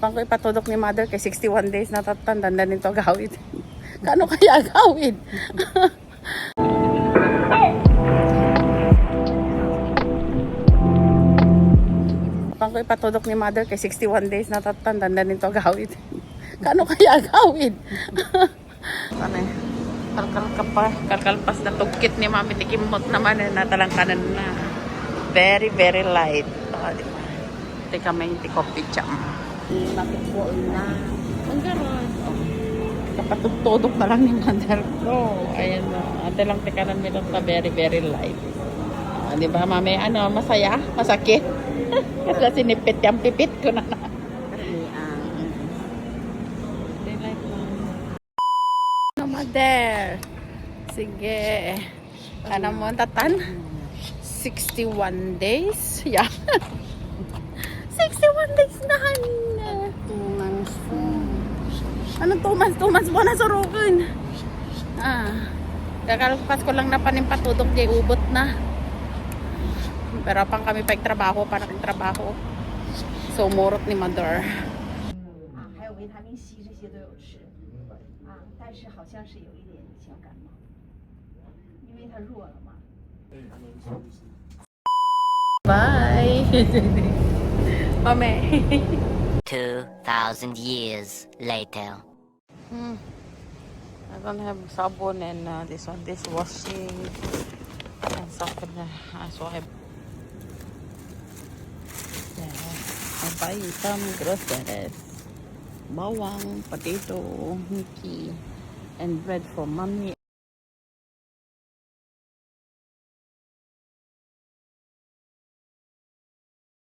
Pang ko ipatudok ni mother kay 61 days na tatanda na nito gawid. Kano kaya gawid? Pang ko ipatudok ni mother kay 61 days na tatanda na nito gawid. Kano kaya gawid? Ano eh? Kalkalpas na tugkit ni mami tikimot naman eh, natalang kanan na. Very, very light. Diba? Ito kami yung coffee cham. Mapipol na. Ang garon. Kapatugtudok na lang ni mother ko. Ayan o. Ate lang tikanan mi lang very, very light. Di ba mami, ano, masaya? Masakit? Kasi sinipit yung pipit ko na na. Mother. Sige. Ano mo tatan? 61 days. Yeah. 61 days na han. 2 months. Anong 2 months? 2 months mo na surukin. Kakalpas ko lang na panimpatudok di ubot na. Pero pang kami pagtrabaho para trabaho. So murot ni mother. 还有维他命 C 这些都有吃但是好像是有一点小感冒，因为他弱了嘛。 Bye. Mame. 2,000 years later. I don't have sabon and this one dishwashing and stuff. So I buy some groceries. Bawang, potato, Mickey, and bread for mommy